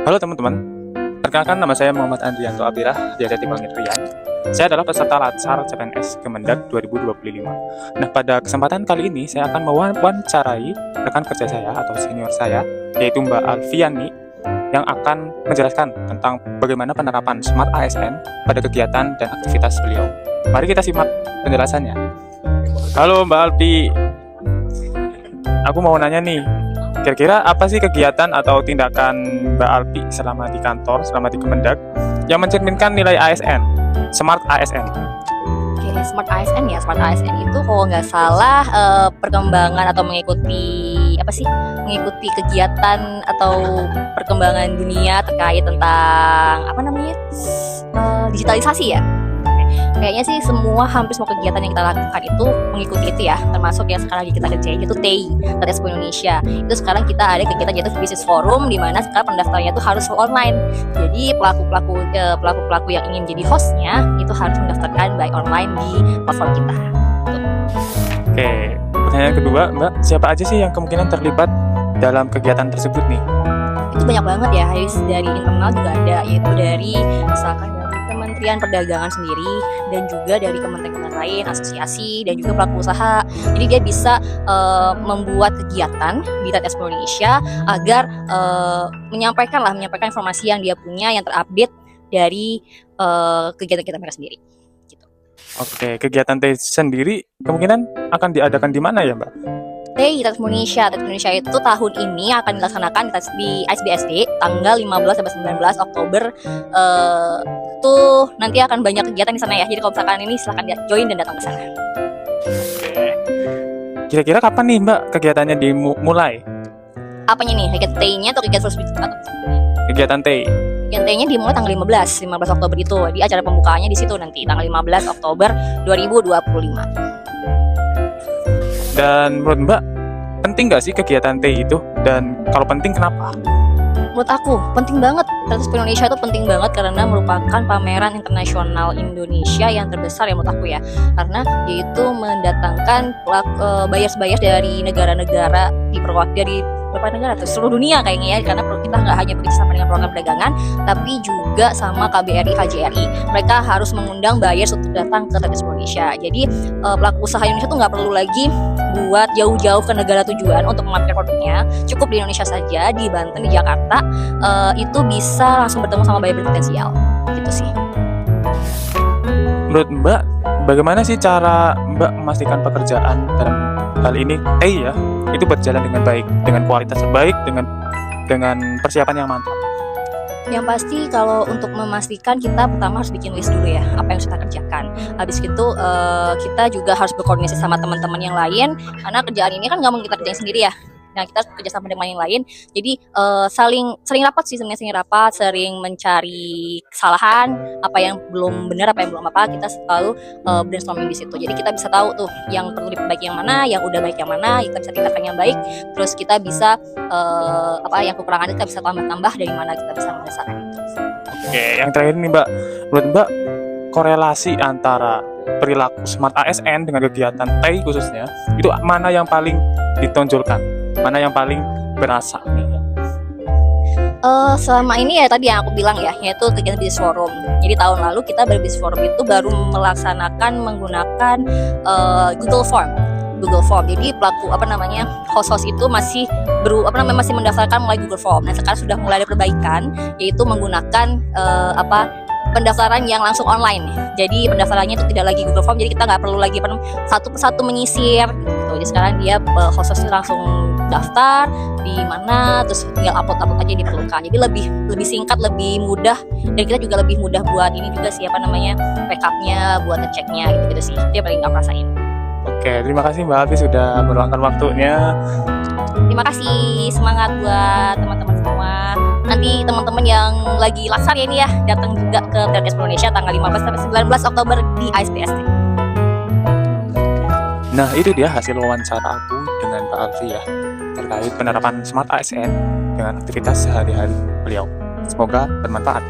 Halo teman-teman, perkenalkan nama saya Muhammad Andrianto Abirah, biasa dipanggil Rian. Saya adalah peserta Latsar CPNS Kemendag 2025. Nah, pada kesempatan kali ini saya akan mewawancarai rekan kerja saya atau senior saya, yaitu Mbak Alfiani, yang akan menjelaskan tentang bagaimana penerapan Smart ASN pada kegiatan dan aktivitas beliau. Mari kita simak penjelasannya. Halo Mbak Alfi, aku mau nanya nih, kira-kira apa sih kegiatan atau tindakan Mbak Alfi selama di kantor, selama di Kemendag, yang mencerminkan nilai ASN, Smart ASN? Oke, Smart ASN ya. Smart ASN itu kalau nggak salah perkembangan atau mengikuti kegiatan atau perkembangan dunia terkait tentang digitalisasi ya. Kayaknya sih hampir semua kegiatan yang kita lakukan itu mengikuti itu ya, termasuk yang sekarang lagi kita kerjain yaitu TEI, Expo Indonesia. Itu sekarang kita ada kegiatan yaitu Business Forum, di mana sekarang pendaftarannya itu harus online. Jadi pelaku-pelaku yang ingin jadi hostnya itu harus mendaftarkan by online di platform kita. Oke, pertanyaan kedua, Mbak, siapa aja sih yang kemungkinan terlibat dalam kegiatan tersebut nih? Itu banyak banget ya, dari internal juga ada, yaitu dari misalkan dari Kementerian Perdagangan sendiri dan juga dari kementerian lain, asosiasi dan juga pelaku usaha. Jadi dia bisa membuat kegiatan di Expo Indonesia agar menyampaikan informasi yang dia punya yang terupdate dari kegiatan mereka sendiri. Gitu. Oke, kegiatan TEI sendiri kemungkinan akan diadakan di mana ya, Mbak? TEI Expo Indonesia itu tahun ini akan dilaksanakan di ISBSD tanggal 15 sampai 19 Oktober. Tuh nanti akan banyak kegiatan di sana ya. Jadi kalau misalkan ini silahkan join dan datang ke sana. Oke. Kira-kira kapan nih Mbak kegiatannya dimulai? Apanya nih? Kegiatan TEI-nya atau kegiatan Kegiatan TEI. Kegiatan TEI-nya dimulai tanggal 15 Oktober itu. Di acara pembukaannya di situ nanti tanggal 15 Oktober 2025. Dan menurut Mbak, penting nggak sih kegiatan TEI itu? Dan kalau penting, kenapa? Menurut aku penting banget. Expo Indonesia itu penting banget karena merupakan pameran internasional Indonesia yang terbesar ya menurut aku ya. Karena yaitu mendatangkan buyers dari negara-negara dari beberapa negara tuh seluruh dunia kayaknya ya, karena kita nggak hanya bekerja sama dengan program perdagangan tapi juga sama KBRI, KJRI. Mereka harus mengundang buyers untuk datang ke Expo Indonesia. Jadi pelaku usaha Indonesia tuh nggak perlu lagi buat jauh-jauh ke negara tujuan untuk memamerkan produknya. Cukup di Indonesia saja, di Banten, di Jakarta, itu bisa langsung bertemu sama buyer berpotensial. Gitu sih. Menurut Mbak, bagaimana sih cara Mbak memastikan pekerjaan dalam hal ini TEI ya, itu berjalan dengan baik, dengan kualitas terbaik, dengan persiapan yang mantap? Yang pasti kalau untuk memastikan kita pertama harus bikin list dulu ya, apa yang harus kita kerjakan. Habis itu kita juga harus berkoordinasi sama teman-teman yang lain, karena kerjaan ini kan nggak mungkin kita kerjain sendiri ya. Nah, kita kerja sama dengan yang lain. Jadi sering rapat sih sebenarnya, sering mencari kesalahan, apa yang belum benar, apa yang belum apa, kita selalu brainstorming di situ. Jadi kita bisa tahu tuh yang perlu diperbaiki yang mana, yang udah baik yang mana, kita bisa tindakan yang baik. Terus kita bisa yang kekurangan kita bisa tambah-tambah dari mana kita bisa menyelesaikan itu. Oke, yang terakhir nih Mbak, menurut Mbak korelasi antara perilaku Smart ASN dengan kegiatan TEI khususnya, itu mana yang paling ditonjolkan? Mana yang paling berasa nih? Selama ini ya tadi yang aku bilang ya, yaitu kegiatan Business Forum. Jadi tahun lalu kita Business Forum itu baru melaksanakan menggunakan Google Form. Jadi pelaku host-host itu masih mendaftarkan melalui Google Form. Nah, sekarang sudah mulai ada perbaikan, yaitu menggunakan pendaftaran yang langsung online. Jadi pendaftarannya itu tidak lagi Google Form, jadi kita nggak perlu lagi satu persatu menyisir gitu. Jadi sekarang dia host langsung daftar di mana, terus tinggal upload aja yang diperlukan. Jadi lebih singkat, lebih mudah, dan kita juga lebih mudah buat ini juga sih backupnya, buat ngeceknya gitu sih. Dia paling nggak merasain. Oke, terima kasih Mbak Alfi sudah meluangkan waktunya. Terima kasih, semangat buat teman-teman semua. Nanti teman-teman yang lagi laksar ya ini ya, datang juga ke Expo Indonesia tanggal 15 sampai 19 Oktober di ISBSD. Nah, itu dia hasil wawancara aku dengan Mbak Alfi ya, terkait penerapan Smart ASN dengan aktivitas sehari-hari beliau. Semoga bermanfaat.